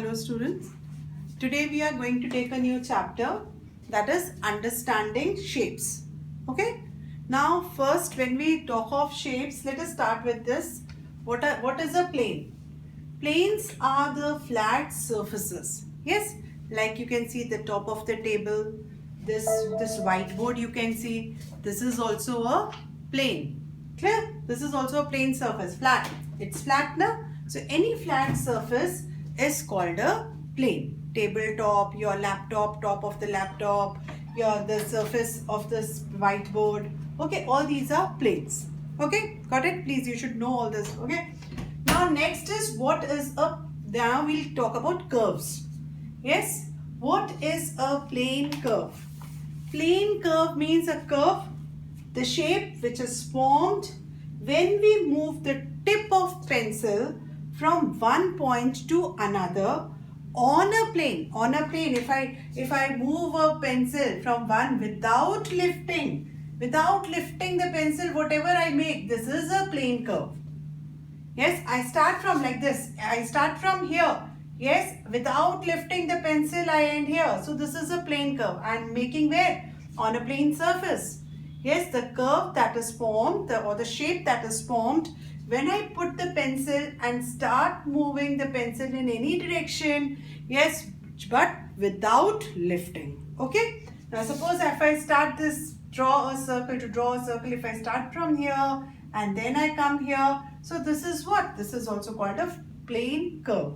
Hello students. Today we are going to take a new chapter, that is understanding shapes. Okay. Now first, when we talk of shapes, let us start with this. What is a plane? Planes are the flat surfaces. Yes, like you can see the top of the table, this whiteboard you can see. This is also a plane. Clear? This is also a plane surface, flat. It's flat now. So any flat surface is called a plane. Tabletop, your laptop, top of the laptop, the surface of this whiteboard. Okay, all these are planes. Okay, got it? Please, you should know all this. Okay. Now next is now we'll talk about curves. Yes, what is a plane curve? Plane curve means a curve, the shape which is formed when we move the tip of pencil from one point to another on a plane. On a plane, if I move a pencil from one without lifting the pencil, whatever I make, this is a plane curve. Yes, I start from like this. I start from here. Yes, without lifting the pencil, I end here. So this is a plane curve. I am making where? On a plane surface. Yes, the curve that is formed, or the shape that is formed when I put the pencil and start moving the pencil in any direction. Yes, but without lifting. Okay. Now suppose if I start this, draw a circle. If I start from here and then I come here. So this is what? This is also called a plane curve.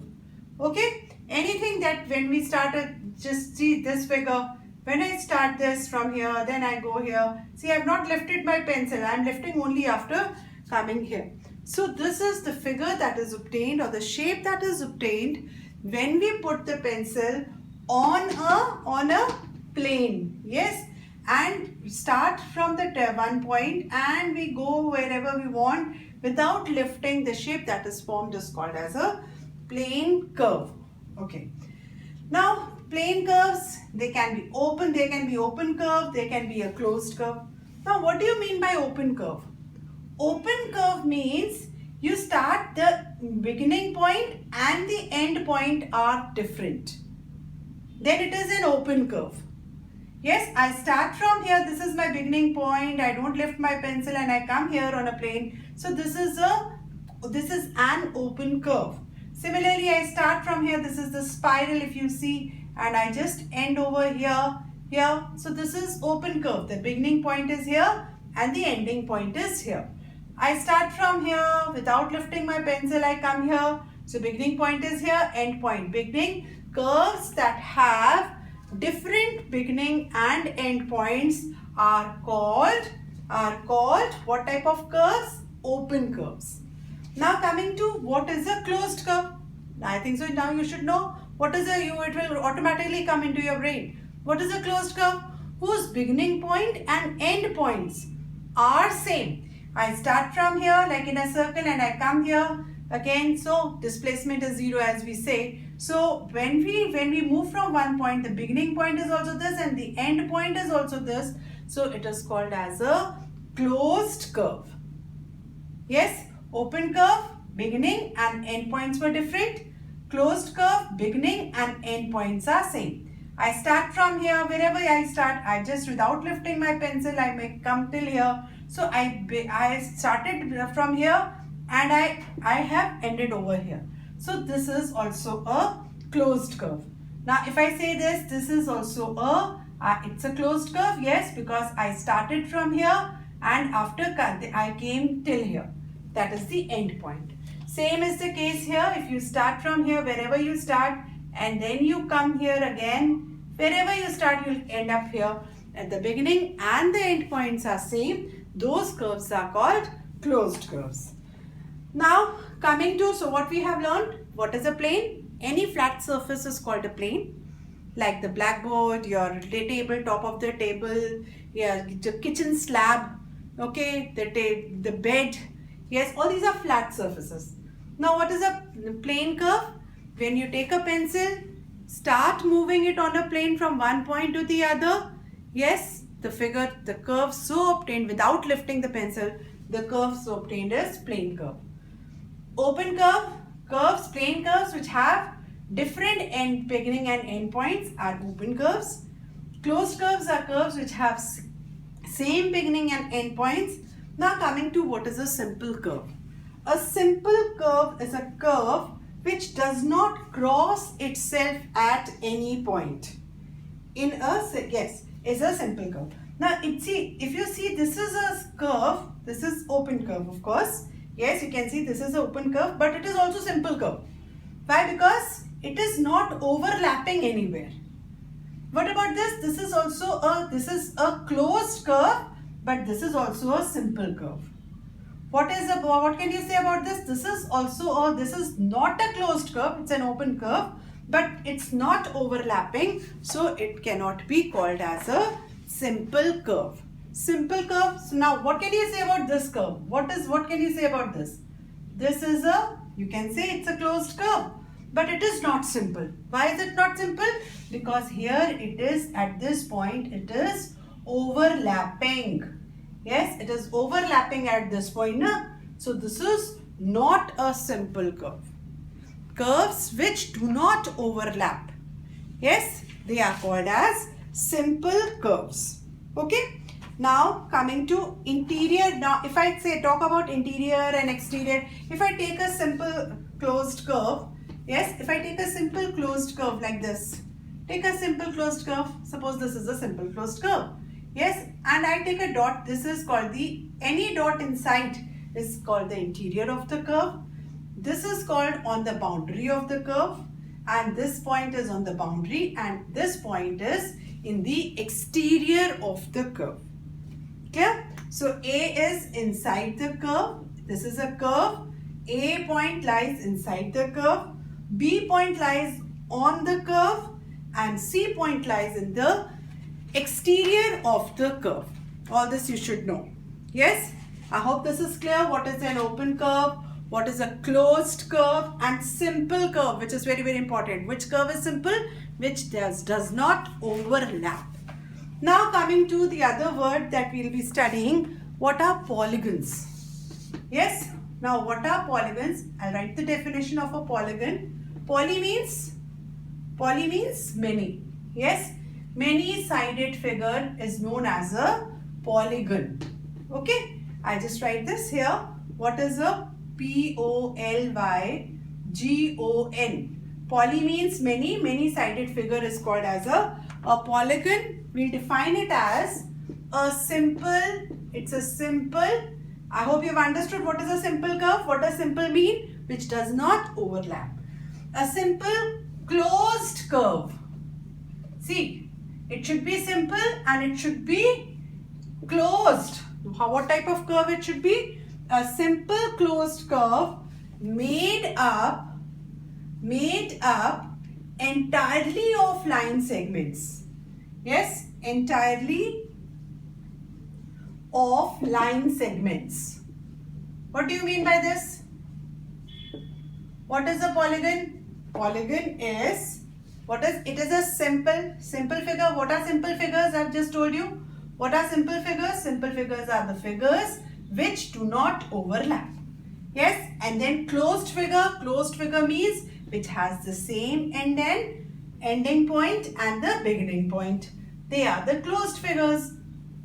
Okay. Anything that when we started, just see this figure. When I start this from here, then I go here. See, I have not lifted my pencil. I am lifting only after coming here. So this is the figure that is obtained, or the shape that is obtained when we put the pencil on a plane. Yes. And start from the one point and we go wherever we want without lifting. The shape that is formed is called as a plane curve. Okay. Now plane curves, they can be open curve, they can be a closed curve. Now what do you mean by open curve? Open curve means you start, the beginning point and the end point are different. Then it is an open curve. Yes, I start from here. This is my beginning point. I don't lift my pencil and I come here on a plane. So this is an open curve. Similarly, I start from here. This is the spiral, if you see, and I just end over here. So this is open curve. The beginning point is here and the ending point is here. I start from here without lifting my pencil. I come here. So beginning point is here, end point. Beginning curves that have different beginning and end points are called what type of curves? Open curves. Now coming to what is a closed curve. I think so now you should know what is it will automatically come into your brain. What is a closed curve? Whose beginning point and end points are same. I start from here like in a circle and I come here again. So displacement is 0 as we say. So when we move from one point, the beginning point is also this and the end point is also this. So it is called as a closed curve. Yes, open curve, beginning and end points were different. Closed curve, beginning and end points are same. I start from here, wherever I start, I just without lifting my pencil, I may come till here. So I started from here and I have ended over here. So this is also a closed curve. Now if I say this is also it's a closed curve. Yes, because I started from here and after I came till here. That is the end point. Same is the case here. If you start from here, wherever you start, and then you come here again, wherever you start, you'll end up here. At the beginning and the end points are same. Those curves are called closed curves. Now coming to, so what we have learned, what is a plane? Any flat surface is called a plane. Like the blackboard, your table, top of the table, the kitchen slab, okay, the bed. Yes, all these are flat surfaces. Now what is a plane curve? When you take a pencil, start moving it on a plane from one point to the other. Yes, the curve so obtained without lifting the pencil, the curve so obtained is plane curve. Open curve, plane curves which have Different end beginning and end points are open curves. Closed curves are curves which have same beginning and end points. Now coming to what is a simple curve. A simple curve is a curve which does not cross itself at any point. Is a simple curve. Now if you see, this is a curve, this is open curve of course. Yes, you can see this is an open curve, but it is also simple curve. Why? Because it is not overlapping anywhere. What about this? This is a closed curve, but this is also a simple curve. What can you say about this? This is not a closed curve, it's an open curve, but it's not overlapping, so it cannot be called as a simple curve. Simple curve. So now what can you say about this curve? What can you say about this? You can say it's a closed curve, but it is not simple. Why is it not simple? Because here it is, at this point it is overlapping. Yes, it is overlapping at this point. So this is not a simple curve. Curves which do not overlap, yes, they are called as simple curves. Okay. Now coming to interior. Now if I talk about interior and exterior, if I take a simple closed curve, yes, if I take a simple closed curve like this, take a simple closed curve, suppose this is a simple closed curve, yes, and I take a dot, this is called any dot inside is called the interior of the curve. This is called on the boundary of the curve, and this point is on the boundary, and this point is in the exterior of the curve. Clear? So A is inside the curve. This is a curve. A point lies inside the curve. B point lies on the curve, and C point lies in the exterior of the curve. All this you should know. Yes? I hope this is clear. What is an open curve? What is a closed curve? And simple curve, which is very, very important. Which curve is simple? Which does not overlap. Now coming to the other word that we will be studying. What are polygons? Yes? Now what are polygons? I'll write the definition of a polygon. Poly means many. Yes? Many-sided figure is known as a polygon. Okay? I just write this here. What is a Polygon? Poly means many. Many-sided figure is called as a polygon. We'll define it as a simple. It's a simple. I hope you've understood what is a simple curve. What does simple mean? Which does not overlap. A simple closed curve. See, it should be simple and it should be closed. What type of curve it should be? A simple closed curve made up entirely of line segments. Yes, entirely of line segments. What do you mean by this? What is a polygon? Polygon is, it is a simple figure. What are simple figures? I've just told you. What are simple figures? Simple figures are the figures which do not overlap. Yes, and then closed figure means which has the same ending point and the beginning point. They are the closed figures.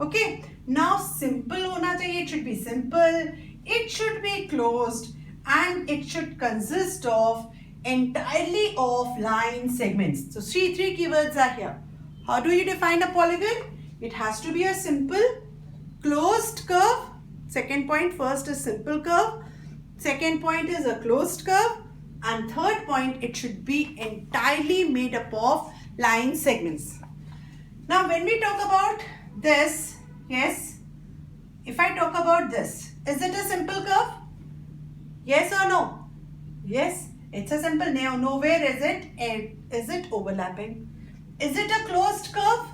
Okay, now simple hona chahiye. It should be simple, it should be closed, and it should consist of entirely of line segments. So three keywords are here. How do you define a polygon? It has to be a simple closed curve. Second point, first is simple curve. Second point is a closed curve. And third point, it should be entirely made up of line segments. Now when we talk about this, yes, if I talk about this, is it a simple curve? Yes or no? Yes, it's a simple. Nowhere is it overlapping. Is it a closed curve?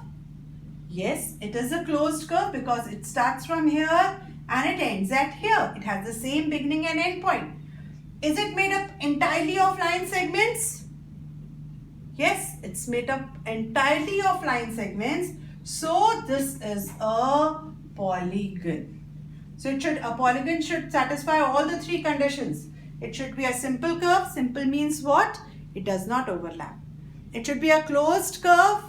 Yes, it is a closed curve because it starts from here and it ends at here. It has the same beginning and end point. Is it made up entirely of line segments? Yes, it's made up entirely of line segments. So this is a polygon. So a polygon should satisfy all the three conditions. It should be a simple curve. Simple means what? It does not overlap. It should be a closed curve.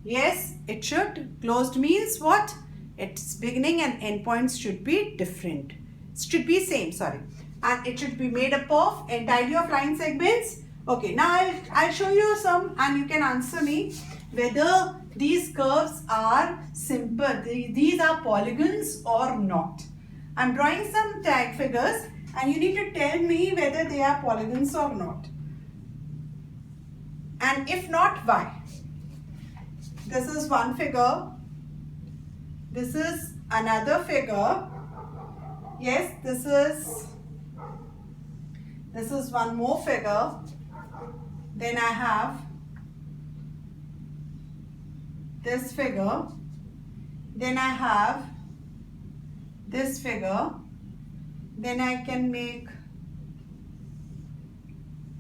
Yes, it should. Closed means what? Its beginning and end points should be different. It should be same, sorry. And it should be made up of entirely of line segments. Okay, now I'll show you some and you can answer me whether these curves are simple. These are polygons or not. I'm drawing some tag figures and you need to tell me whether they are polygons or not. And if not, why? This is one figure. This is another figure. Yes, this is one more figure. Then I have this figure. Then I have this figure. Then I can make,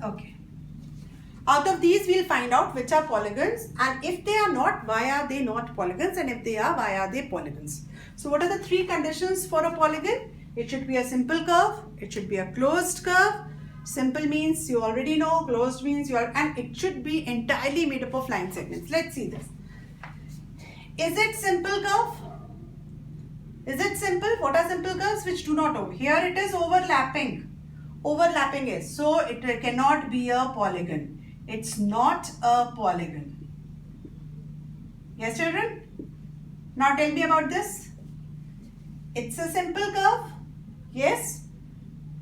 okay. Out of these, we'll find out which are polygons, and if they are not, why are they not polygons, and if they are, why are they polygons. So what are the three conditions for a polygon? It should be a simple curve, it should be a closed curve. Simple means you already know, closed means you are, and it should be entirely made up of line segments. Let's see this. Is it simple curve? Is it simple? What are simple curves which do not over? Here it is overlapping. Overlapping is, so it cannot be a polygon. It's not a polygon. Yes, children? Now tell me about this. It's a simple curve. Yes.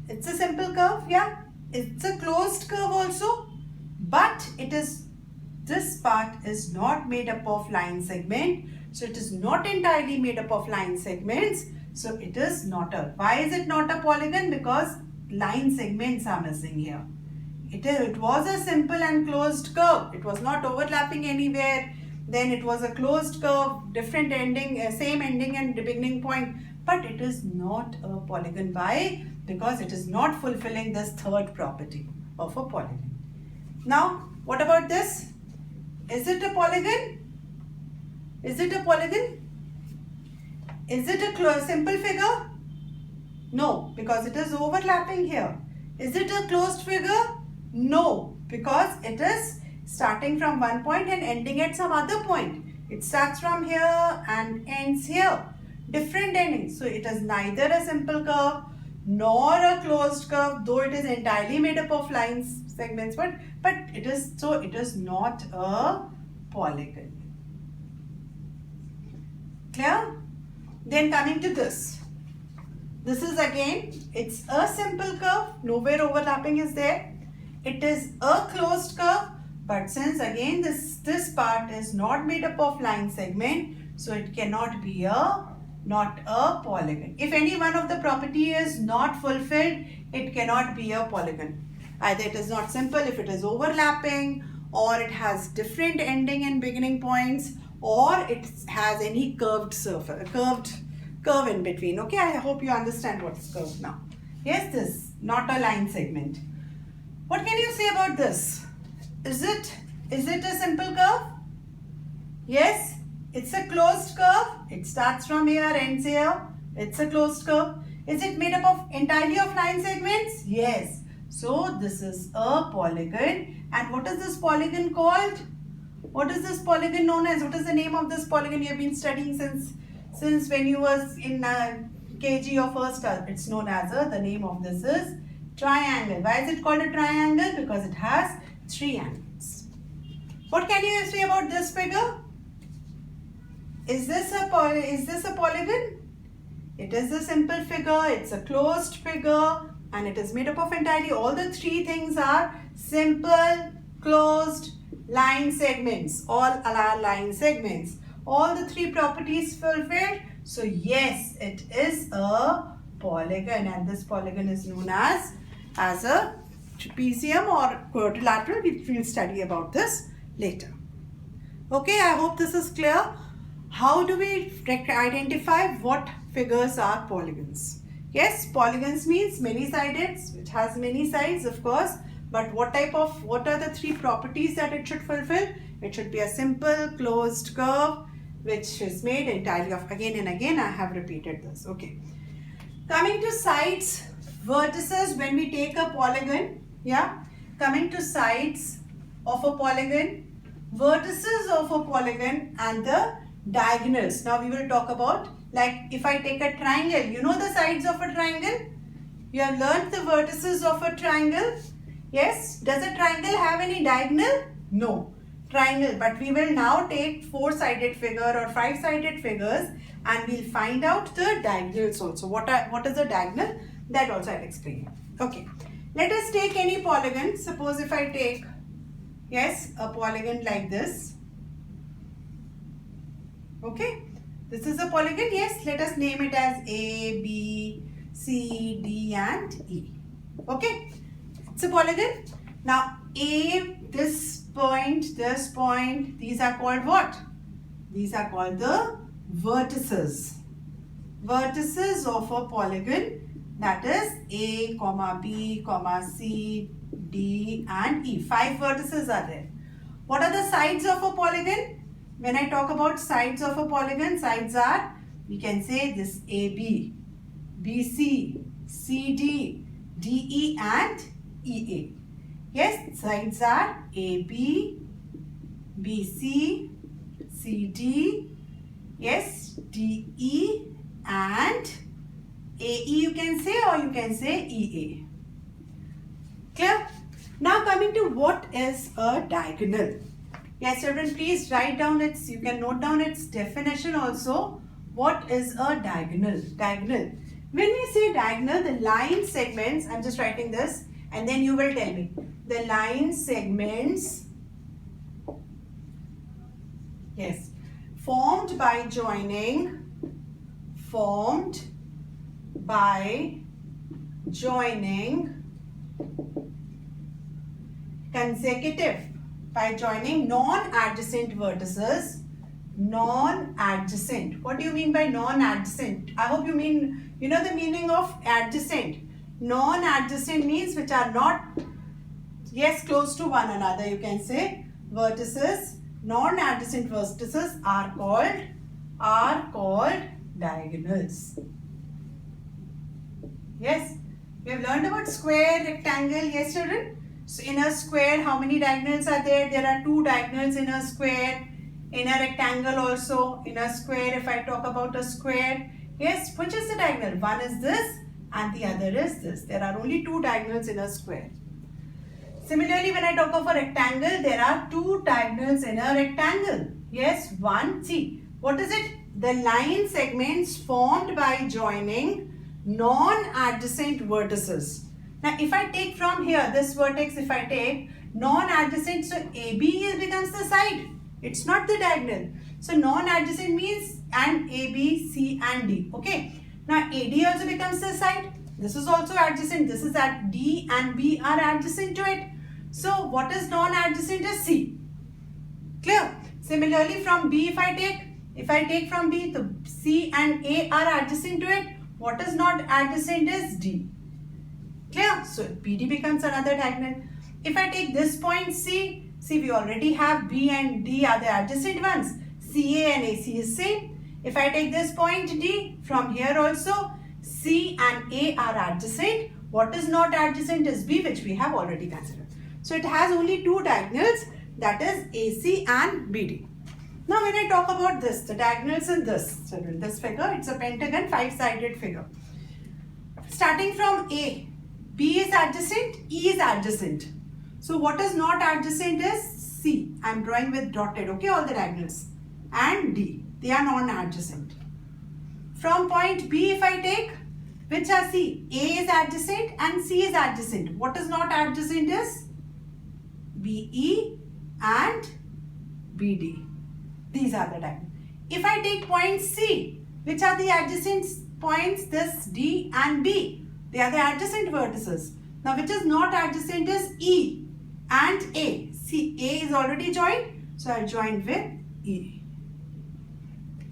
It's a simple curve. Yeah. It's a closed curve also. But it is, this part is not made up of line segment. So it is not entirely made up of line segments. So it is not a. Why is it not a polygon? Because line segments are missing here. It was a simple and closed curve. It was not overlapping anywhere. Then it was a closed curve, different ending, same ending and beginning point. But it is not a polygon. Why? Because it is not fulfilling this third property of a polygon. Now, what about this? Is it a polygon? Is it a polygon? Is it a simple figure? No, because it is overlapping here. Is it a closed figure? No, because it is starting from one point and ending at some other point. It starts from here and ends here. Different endings. So it is neither a simple curve nor a closed curve, though it is entirely made up of lines, segments, but it is, so it is not a polygon. Clear? Then coming to this. This is again, it's a simple curve, nowhere overlapping is there. It is a closed curve, but since again this part is not made up of line segment, so it cannot be not a polygon. If any one of the property is not fulfilled, it cannot be a polygon. Either it is not simple if it is overlapping, or it has different ending and beginning points, or it has any curved surface, curve in between. Okay, I hope you understand what is curved now. Yes, this not a line segment. What can you say about this? Is it a simple curve? Yes, it's a closed curve. It starts from here, ends here. It's a closed curve. Is it made up of entirely of line segments? Yes. So this is a polygon. And what is this polygon called? What is this polygon known as? What is the name of this polygon you have been studying since when you was in KG or first? It's known as the name of this is triangle. Why is it called a triangle? Because it has three angles. What can you say about this figure? Is this a polygon? It is a simple figure. It's a closed figure, and it is made up of entirely. All the three things are simple, closed, line segments. All are line segments. All the three properties fulfilled. So yes, it is a polygon, and this polygon is known as a trapezium or quadrilateral. We will study about this later. Okay, I hope this is clear. How do we identify what figures are polygons? Yes, polygons means many-sided, which has many sides, of course. But what are the three properties that it should fulfill? It should be a simple closed curve, which is made entirely of, again and again I have repeated this. Okay. Coming to sides, vertices, when we take a polygon, yeah, coming to sides, of a polygon, vertices of a polygon, and the diagonals. Now we will talk about, like if I take a triangle, you know the sides of a triangle? You have learned the vertices of a triangle. Yes. Does a triangle have any diagonal? No. Triangle. But we will now take 4-sided figure or 5-sided figures and we'll find out the diagonals also. What is a diagonal? That also I'll explain. Okay. Let us take any polygon. Suppose if I take, yes, a polygon like this. Okay. This is a polygon. Yes. Let us name it as A, B, C, D and E. Okay. It's a polygon. Now A, this point, these are called what? These are called the vertices. Vertices of a polygon, that is A, B, C, D and E. 5 vertices are there. What are the sides of a polygon? When I talk about sides of a polygon, sides are, we can say this AB, BC, CD, DE and EA. Yes, sides are AB, BC, CD, yes, DE and AE you can say, or you can say EA. Clear? Now coming to what is a diagonal. Yes children, please write down its, you can note down its definition also. What is a diagonal? Diagonal. When we say diagonal, the line segments, I'm just writing this and then you will tell me. The line segments, yes, formed by joining consecutive, by joining non-adjacent vertices. Non-adjacent. What do you mean by non-adjacent? I hope you mean, you know the meaning of adjacent. Non-adjacent means which are not, yes, close to one another, you can say. Vertices, non-adjacent vertices are called diagonals. Yes, we have learned about square, rectangle, yes children. So in a square, how many diagonals are there? There are 2 diagonals in a square. In a rectangle also, in a square, if I talk about a square, yes, which is the diagonal? One is this and the other is this. There are only 2 diagonals in a square. Similarly, when I talk of a rectangle, there are 2 diagonals in a rectangle. Yes, one, see, what is it? The line segments formed by joining non-adjacent vertices. Now, if I take from here, this vertex, if I take non-adjacent, so AB becomes the side. It's not the diagonal. So, non-adjacent means and A, B, C and D. Okay. Now, AD also becomes the side. This is also adjacent. This is at D and B are adjacent to it. So, what is non-adjacent is C. Clear? Similarly, from B, if I take from B, the C and A are adjacent to it. What is not adjacent is D. Clear? So, BD becomes another diagonal. If I take this point C, see we already have B and D are the adjacent ones. CA and AC is same. If I take this point D, from here also C and A are adjacent. What is not adjacent is B, which we have already considered. So, it has only 2 diagonals, that is AC and BD. Now, when I talk about this, the diagonals in this figure, it's a pentagon, 5-sided figure. Starting from A, B is adjacent, E is adjacent. So, what is not adjacent is C. I am drawing with dotted, okay, all the diagonals. And D, they are non-adjacent. From point B, if I take, which are C? A is adjacent and C is adjacent. What is not adjacent is BE and BD. These are the diagonals. If I take point C, which are the adjacent points, this D and B, they are the adjacent vertices. Now, which is not adjacent is E and A. See, A is already joined, so I will join with E.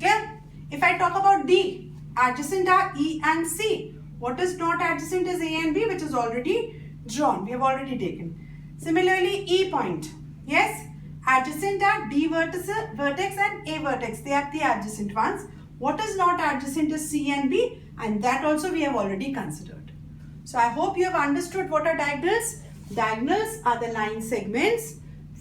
Clear? If I talk about D, adjacent are E and C. What is not adjacent is A and B, which is already drawn. We have already taken. Similarly, E point. Yes, adjacent are D vertex and A vertex. They are the adjacent ones. What is not adjacent is C and B, and that also we have already considered. So, I hope you have understood what are diagonals. Diagonals are the line segments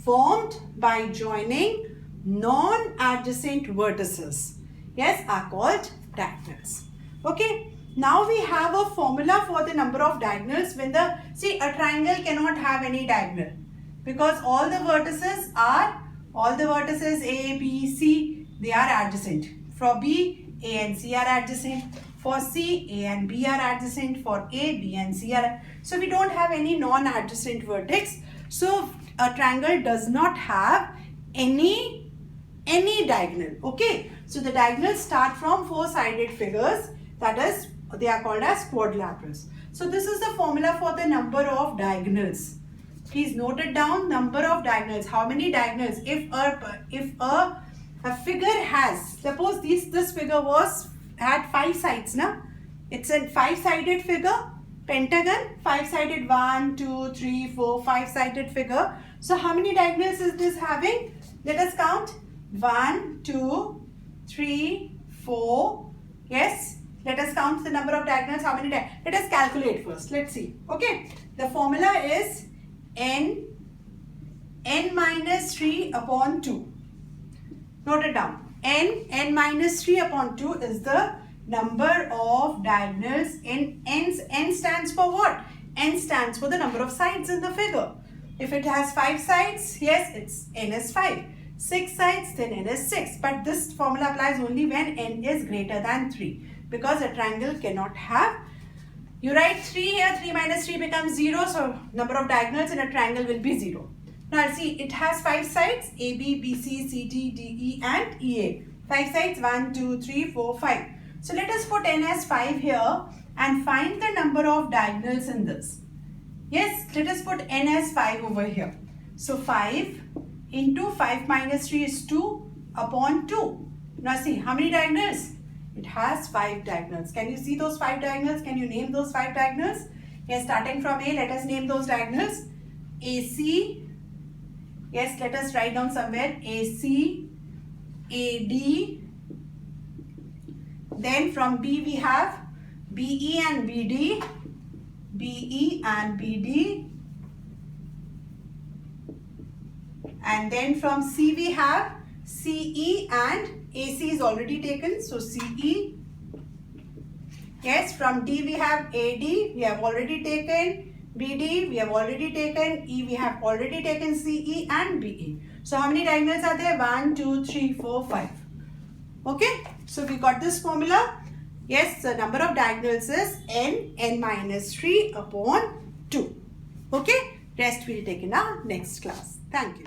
formed by joining non-adjacent vertices, yes, are called diagonals. Okay, now we have a formula for the number of diagonals when see, a triangle cannot have any diagonal because all the vertices A, B, C, they are adjacent. For B, A and C are adjacent. For C, A and B are adjacent. For A, B and C are. So we don't have any non-adjacent vertex. So a triangle does not have any diagonal. Okay. So the diagonals start from four-sided figures. That is, they are called as quadrilaterals. So this is the formula for the number of diagonals. Please note it down. Number of diagonals. How many diagonals? If a figure has, suppose this figure had 5 sides, na? It's a 5-sided figure, pentagon, 5-sided, 1, 2, 3, 4, 5-sided figure. So how many diagonals is this having? Let us count. 1, 2, 3, 4. Yes. Let us count the number of diagonals. How many diagonals? Let us calculate first. Let's see. Okay. The formula is n minus 3 upon 2. Note it down. n minus 3 upon 2 is the number of diagonals in n stands for what? N stands for the number of sides in the figure. If it has 5 sides, yes, it's n is 5. 6 sides, then n is 6. But this formula applies only when n is greater than 3. Because a triangle cannot have. You write 3 here, 3 minus 3 becomes 0. So number of diagonals in a triangle will be 0. Now see, it has 5 sides, AB, BC, CD, DE and EA. 5 sides, 1, 2, 3, 4, 5. So let us put n as 5 here and find the number of diagonals in this. Yes, let us put n as 5 over here. So 5 into 5 minus 3 is 2 upon 2. Now see, how many diagonals? It has 5 diagonals. Can you see those 5 diagonals? Can you name those 5 diagonals? Yes, starting from A, let us name those diagonals. AC. Yes, let us write down somewhere. AC, AD. Then from B we have BE and BD. BE and BD. And then from C we have CE and AC is already taken. So CE. Yes, from D we have AD. We have already taken. BD we have already taken. E we have already taken CE and BE. So how many diagonals are there? 1, 2, 3, 4, 5. Okay. So we got this formula. Yes, the number of diagonals is n minus 3 upon 2. Okay. Rest we will take in our next class. Thank you.